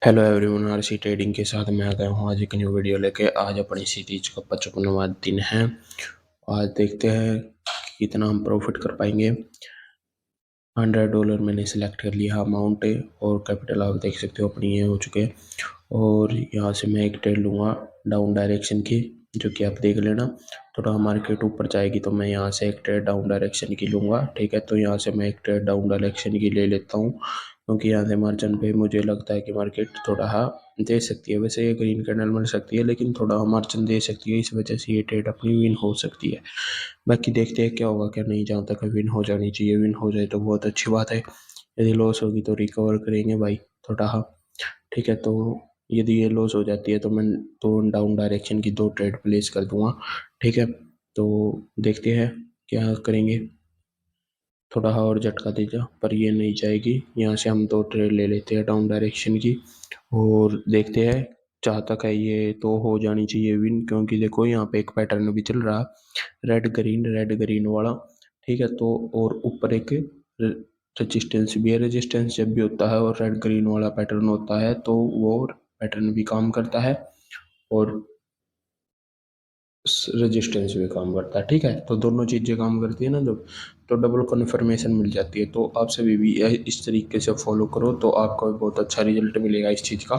Hello everyone, RC trading के साथ मैं आ गया हूँ आज एक न्यू वीडियो लेके। आज अपनी सीरीज का 55वां दिन है। आज देखते हैं कि कितना हम प्रॉफिट कर पाएंगे। $100 मैंने सिलेक्ट कर लिया अमाउंट और कैपिटल आप देख सकते हो अपनी ये हो चुके हैं। और यहाँ से मैं एक ट्रेड लूँगा डाउन डायरेक्शन की, जो कि आप देख लेना। थोड़ा मार्केट ऊपर जाएगी तो मैं यहाँ से एक ट्रेड डाउन डायरेक्शन की लूँगा। ठीक है, तो यहाँ से मैं एक ट्रेड डाउन डायरेक्शन की ले लेता हूँ, क्योंकि यहाँ से मार्जिन पे मुझे लगता है कि मार्केट थोड़ा दे सकती है। वैसे ये ग्रीन कैंडल मिल सकती है, लेकिन थोड़ा मार्जिन दे सकती है, इस वजह से ये ट्रेड अपनी विन हो सकती है। बाकी देखते हैं क्या होगा क्या नहीं। जहाँ तक विन हो जानी चाहिए, विन हो जाए तो बहुत अच्छी बात है। यदि लॉस होगी तो रिकवर करेंगे भाई थोड़ा। ठीक है, तो यदि ये लॉस हो जाती है तो मैं तो डाउन डायरेक्शन की दो ट्रेड प्लेस कर दूंगा। ठीक है, तो देखते हैं क्या करेंगे। थोड़ा और झटका दीजिए, पर ये नहीं जाएगी। यहाँ से हम दो ट्रेड ले लेते हैं डाउन डायरेक्शन की और देखते हैं। जहाँ तक है ये तो हो जानी चाहिए विन, क्योंकि देखो यहाँ पे एक पैटर्न भी चल रहा, रेड ग्रीन वाला। ठीक है, तो और ऊपर एक रेजिस्टेंस भी है। रेजिस्टेंस जब भी होता है और रेड ग्रीन वाला पैटर्न होता है तो वो पैटर्न भी काम करता है और रेजिस्टेंस भी काम करता है। ठीक है, तो दोनों चीज़ें काम करती है ना जब, तो डबल कन्फर्मेशन मिल जाती है। तो आप सभी भी इस तरीके से फॉलो करो तो आपको भी बहुत अच्छा रिजल्ट मिलेगा इस चीज़ का।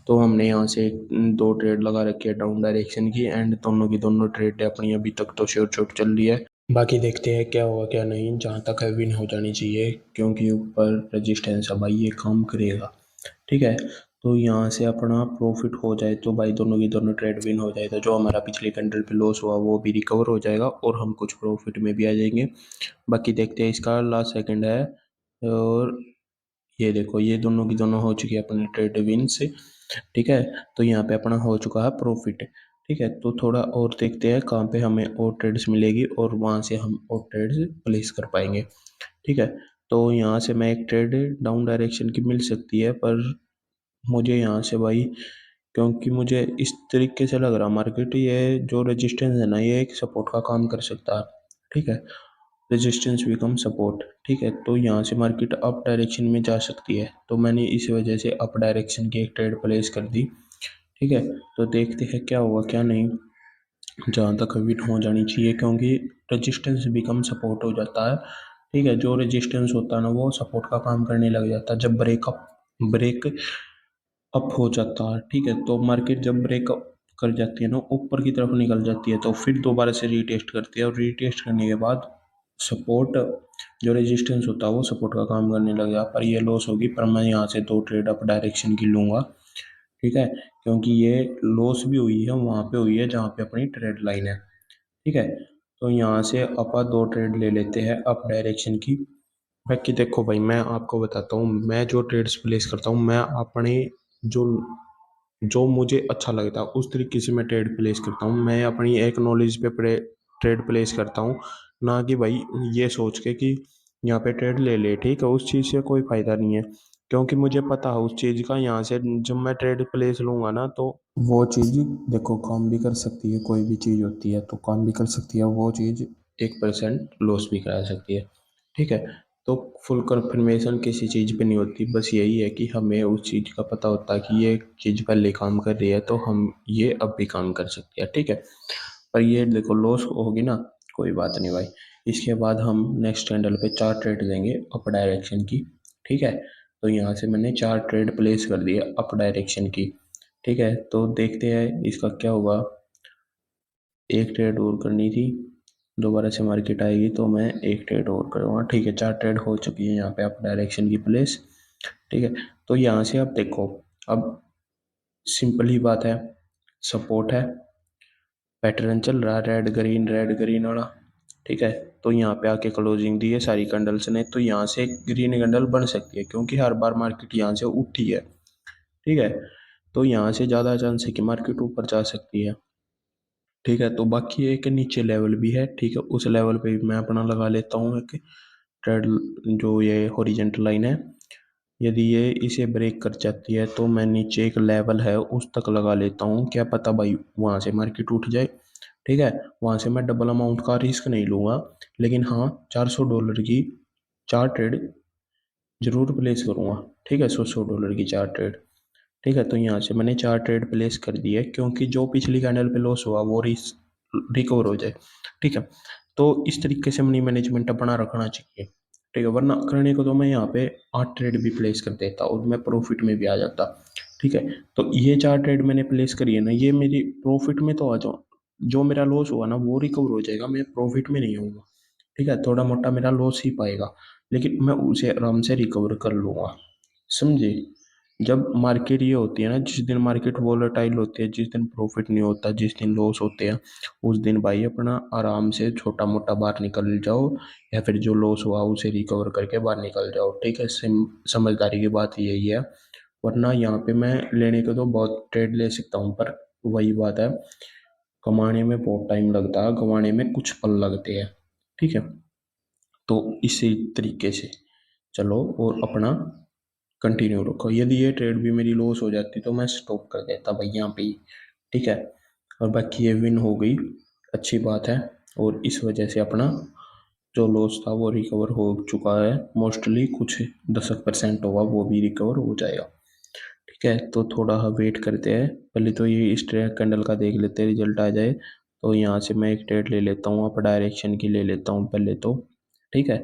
तो हमने यहाँ से दो ट्रेड लगा रखी है डाउन डायरेक्शन की, एंड दोनों की दोनों ट्रेड अपनी अभी तक तो शॉर्ट शॉर्ट चल रही है। बाकी देखते हैं क्या होगा क्या नहीं। जहाँ तक है विन हो जानी चाहिए, क्योंकि ऊपर रेजिस्टेंस है भाई, ये काम करेगा। ठीक है, तो यहाँ से अपना प्रॉफिट हो जाए तो भाई दोनों की दोनों ट्रेड विन हो जाए तो जो हमारा पिछले कैंडल पे लॉस हुआ वो भी रिकवर हो जाएगा और हम कुछ प्रॉफिट में भी आ जाएंगे। बाकी देखते हैं, इसका लास्ट सेकंड है और ये देखो ये दोनों की दोनों हो चुकी है अपनी ट्रेड विन से। ठीक है, तो यहाँ पे अपना हो चुका है प्रॉफिट। ठीक है, तो थोड़ा और देखते हैं कहाँ पे हमें और ट्रेड्स मिलेगी और वहाँ से हम और ट्रेड्स प्लेस कर पाएंगे। ठीक है, तो यहाँ से मैं एक ट्रेड डाउन डायरेक्शन की मिल सकती है, पर मुझे यहाँ से भाई, क्योंकि मुझे इस तरीके से लग रहा मार्केट, ये जो रेजिस्टेंस है ना ये एक सपोर्ट का काम कर सकता है। ठीक है, रेजिस्टेंस बिकम सपोर्ट। ठीक है, तो यहाँ से मार्केट अप डायरेक्शन में जा सकती है, तो मैंने इस वजह से अप डायरेक्शन की एक ट्रेड प्लेस कर दी। ठीक है, तो देखते हैं क्या हुआ क्या नहीं। जहाँ तक विन हो जानी चाहिए, क्योंकि रेजिस्टेंस बिकम सपोर्ट हो जाता है। ठीक है, जो रेजिस्टेंस होता है ना वो सपोर्ट का काम करने लग जाता है जब ब्रेक अप हो जाता है। ठीक है, तो मार्केट जब ब्रेकअप कर जाती है ना, ऊपर की तरफ निकल जाती है, तो फिर दोबारा से रीटेस्ट करती है और रीटेस्ट करने के बाद सपोर्ट, जो रेजिस्टेंस होता है वो सपोर्ट का काम करने लग जाता है। पर ये लॉस होगी, पर मैं यहाँ से दो ट्रेड अप डायरेक्शन की लूंगा। ठीक है, क्योंकि ये लॉस भी हुई है वहाँ पे हुई है जहाँ पे अपनी ट्रेड लाइन है। ठीक है, तो यहाँ से अपन दो ट्रेड ले लेते हैं अप डायरेक्शन की। बाकी देखो भाई, मैं आपको बताता हूँ मैं जो ट्रेड्स प्लेस करता हूँ, मैं अपने जो जो मुझे अच्छा लगता है उस तरीके से मैं ट्रेड प्लेस करता हूँ। मैं अपनी एक नॉलेज पे ट्रेड प्लेस करता हूँ, ना कि भाई ये सोच के कि यहाँ पे ट्रेड ले ले। ठीक है, उस चीज़ से कोई फ़ायदा नहीं है, क्योंकि मुझे पता है उस चीज़ का। यहाँ से जब मैं ट्रेड प्लेस लूँगा ना तो वो चीज़ देखो काम भी कर सकती है। कोई भी चीज़ होती है तो काम भी कर सकती है, वो चीज़ 1% लॉस भी करा सकती है। ठीक है, तो फुल कंफर्मेशन किसी चीज़ पे नहीं होती, बस यही है कि हमें उस चीज़ का पता होता है कि ये चीज़ पहले काम कर रही है तो हम ये अब भी काम कर सकते हैं। ठीक है, पर ये देखो लॉस होगी ना, कोई बात नहीं भाई। इसके बाद हम नेक्स्ट कैंडल पे चार ट्रेड लेंगे अप डायरेक्शन की। ठीक है, तो यहाँ से मैंने चार ट्रेड प्लेस कर दिए अप डायरेक्शन की। ठीक है, तो देखते हैं इसका क्या होगा। एक ट्रेड और करनी थी, दोबारा से मार्केट आएगी तो मैं एक ट्रेड और करूँगा। ठीक है, चार ट्रेड हो चुकी है यहाँ पे अप डायरेक्शन की प्लेस। ठीक है, तो यहाँ से आप देखो, अब सिंपल ही बात है, सपोर्ट है, पैटर्न चल रहा है रेड ग्रीन वाला। ठीक है, तो यहाँ पे आके क्लोजिंग दी है सारी कैंडल्स ने, तो यहाँ से ग्रीन कैंडल बन सकती है, क्योंकि हर बार मार्केट यहाँ से उठी है। ठीक है, तो यहाँ से ज़्यादा चांस है कि मार्केट ऊपर जा सकती है। ठीक है, तो बाकी एक नीचे लेवल भी है। ठीक है, उस लेवल पे भी मैं अपना लगा लेता हूँ एक ट्रेड, जो ये हॉरिजेंटल लाइन है। यदि ये इसे ब्रेक कर जाती है तो मैं नीचे एक लेवल है उस तक लगा लेता हूँ, क्या पता भाई वहाँ से मार्केट उठ जाए। ठीक है, वहाँ से मैं डबल अमाउंट का रिस्क नहीं लूँगा, लेकिन हाँ $400 की चार ट्रेड जरूर प्लेस करूँगा। ठीक है, $100 की चार ट्रेड। ठीक है, तो यहाँ से मैंने 4 ट्रेड प्लेस कर दिए क्योंकि जो पिछली कैंडल पे लॉस हुआ वो रिकवर हो जाए। ठीक है, तो इस तरीके से मनी मैनेजमेंट अपना रखना चाहिए। ठीक है, वरना करने को तो मैं यहाँ पे 8 ट्रेड भी प्लेस कर देता और मैं प्रॉफिट में भी आ जाता। ठीक है, तो ये 4 ट्रेड मैंने प्लेस करी है ना, ये मेरी प्रॉफिट में तो आ जाऊँ। जो मेरा लॉस हुआ ना वो रिकवर हो जाएगा, मैं प्रॉफिट में नहीं होऊंगा। ठीक है, थोड़ा मोटा मेरा लॉस ही पाएगा, लेकिन मैं उसे आराम से रिकवर कर लूंगा। समझे? जब मार्केट ये होती है ना, जिस दिन मार्केट वोलेटाइल होती है, जिस दिन प्रॉफिट नहीं होता, जिस दिन लॉस होते हैं, उस दिन भाई अपना आराम से छोटा मोटा बाहर निकल जाओ, या फिर जो लॉस हुआ उसे रिकवर करके बाहर निकल जाओ। ठीक है, समझदारी की बात यही है। वरना यहाँ पे मैं लेने के तो बहुत ट्रेड ले सकता हूँ, पर वही बात है, कमाने में बहुत टाइम लगता है, गंवाने में कुछ पल लगते हैं। ठीक है, तो इसी तरीके से चलो और अपना कंटिन्यू रखो। यदि ये ट्रेड भी मेरी लॉस हो जाती तो मैं स्टॉप कर देता भाई यहाँ पे ही। ठीक है, और बाकी ये विन हो गई, अच्छी बात है। और इस वजह से अपना जो लॉस था वो रिकवर हो चुका है मोस्टली, कुछ 10% होगा वो भी रिकवर हो जाएगा। ठीक है, तो थोड़ा वेट करते हैं, पहले तो ये इस ट्रेड कैंडल का देख लेते हैं, रिजल्ट आ जाए तो यहाँ से मैं एक ट्रेड ले लेता हूँ, अप डायरेक्शन की ले लेता हूँ पहले तो। ठीक है,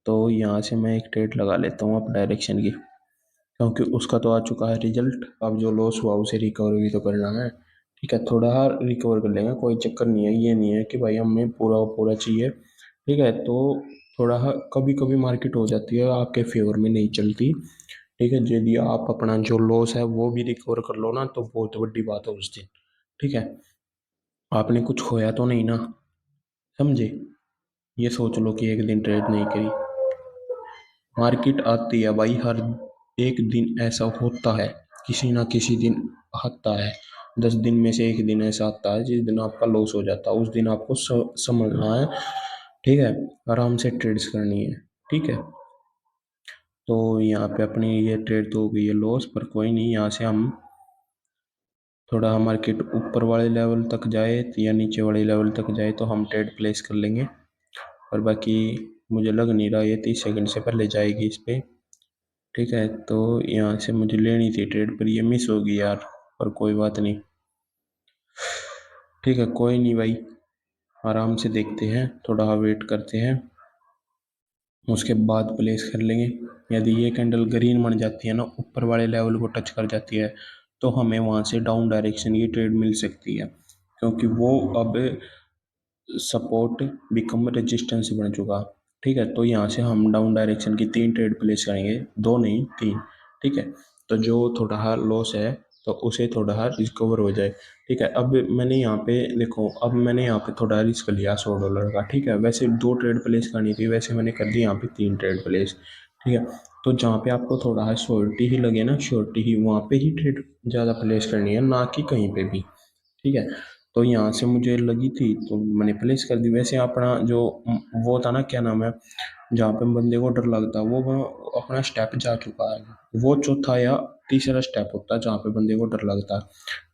तो यहाँ से मैं एक ट्रेड लगा लेता हूँ अप डायरेक्शन की, क्योंकि उसका तो आ चुका है रिजल्ट, अब जो लॉस हुआ उसे रिकवर भी तो करना है। ठीक है, थोड़ा रिकवर कर लेंगे, कोई चक्कर नहीं है, ये नहीं है कि भाई हमें पूरा पूरा चाहिए। ठीक है, तो थोड़ा कभी कभी मार्केट हो जाती है आपके फेवर में नहीं चलती। ठीक है, यदि आप अपना जो लॉस है वो भी रिकवर कर लो ना तो बहुत बड़ी बात है उस दिन। ठीक है, आपने कुछ खोया तो नहीं ना। समझे? ये सोच लो कि एक दिन ट्रेड नहीं करी, मार्केट आती है भाई, हर एक दिन ऐसा होता है, किसी ना किसी दिन आता है। 10 दिन में से एक दिन ऐसा आता है जिस दिन आपका लॉस हो जाता है, उस दिन आपको समझना है। ठीक है, आराम से ट्रेड्स करनी है। ठीक है, तो यहाँ पे अपनी ये ट्रेड तो हो गई है लॉस, पर कोई नहीं, यहाँ से हम थोड़ा मार्केट ऊपर वाले लेवल तक जाए या नीचे वाले लेवल तक जाए तो हम ट्रेड प्लेस कर लेंगे। और बाकी मुझे लग नहीं रहा ये 30 सेकंड से पहले जाएगी इस पे। ठीक है, तो यहाँ से मुझे लेनी थी ट्रेड, पर ये मिस होगी यार, पर कोई बात नहीं। ठीक है, कोई नहीं भाई, आराम से देखते हैं, थोड़ा वेट करते हैं, उसके बाद प्लेस कर लेंगे। यदि ये कैंडल ग्रीन बन जाती है ना, ऊपर वाले लेवल को टच कर जाती है, तो हमें वहाँ से डाउन डायरेक्शन की ट्रेड मिल सकती है, क्योंकि वो अब सपोर्ट बिकम रेजिस्टेंस बन चुका। ठीक है, तो यहाँ से हम डाउन डायरेक्शन की 3 ट्रेड प्लेस करेंगे, 2 नहीं 3। ठीक है, तो जो थोड़ा लॉस है तो उसे थोड़ा रिकवर हो जाए। ठीक है, अब मैंने यहाँ पे देखो, अब मैंने यहाँ पे थोड़ा रिस्क लिया $100 का। ठीक है, वैसे 2 ट्रेड प्लेस करनी थी, वैसे मैंने कर दी यहाँ पे 3 ट्रेड प्लेस। ठीक है, तो जहाँ पे आपको थोड़ा श्योरिटी ही लगे ना, श्योरिटी ही, वहाँ पे ही ट्रेड ज़्यादा प्लेस करनी है, ना कि कहीं पे भी। ठीक है, तो यहाँ से मुझे लगी थी तो मैंने प्लेस कर दी। वैसे अपना जो वो था ना, क्या नाम है, जहाँ पे बंदे को डर लगता है, वो अपना स्टेप जा चुका है। वो चौथा या तीसरा स्टेप होता है जहाँ पे बंदे को डर लगता है।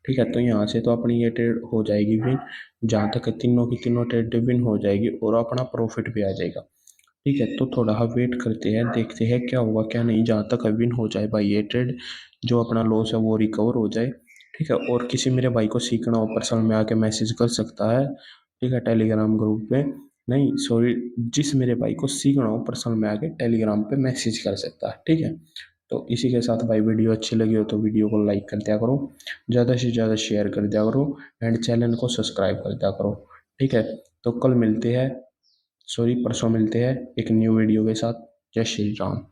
ठीक है, तो यहाँ से तो अपनी ये ट्रेड हो जाएगी विन, जहाँ तक तीनों की तीनों ट्रेड विन हो जाएगी और अपना प्रॉफिट भी आ जाएगा। ठीक है, तो थोड़ा वेट करते हैं, देखते हैं क्या होगा क्या नहीं, जहाँ तक विन हो जाए भाई ये ट्रेड, जो अपना लॉस है वो रिकवर हो जाए। ठीक है, और किसी मेरे भाई को सीखना हो पर्सनल में आके मैसेज कर सकता है। ठीक है, टेलीग्राम ग्रुप पे, नहीं सॉरी, जिस मेरे भाई को सीखना हो पर्सनल में आके टेलीग्राम पे मैसेज कर सकता है। ठीक है, तो इसी के साथ भाई वीडियो अच्छी लगी हो तो वीडियो को लाइक कर दिया करो, ज़्यादा से ज़्यादा शेयर कर दिया करो, एंड चैनल को सब्सक्राइब कर दिया करो। ठीक है, तो कल मिलते हैं, सॉरी परसों मिलते हैं एक न्यू वीडियो के साथ। जय श्री राम।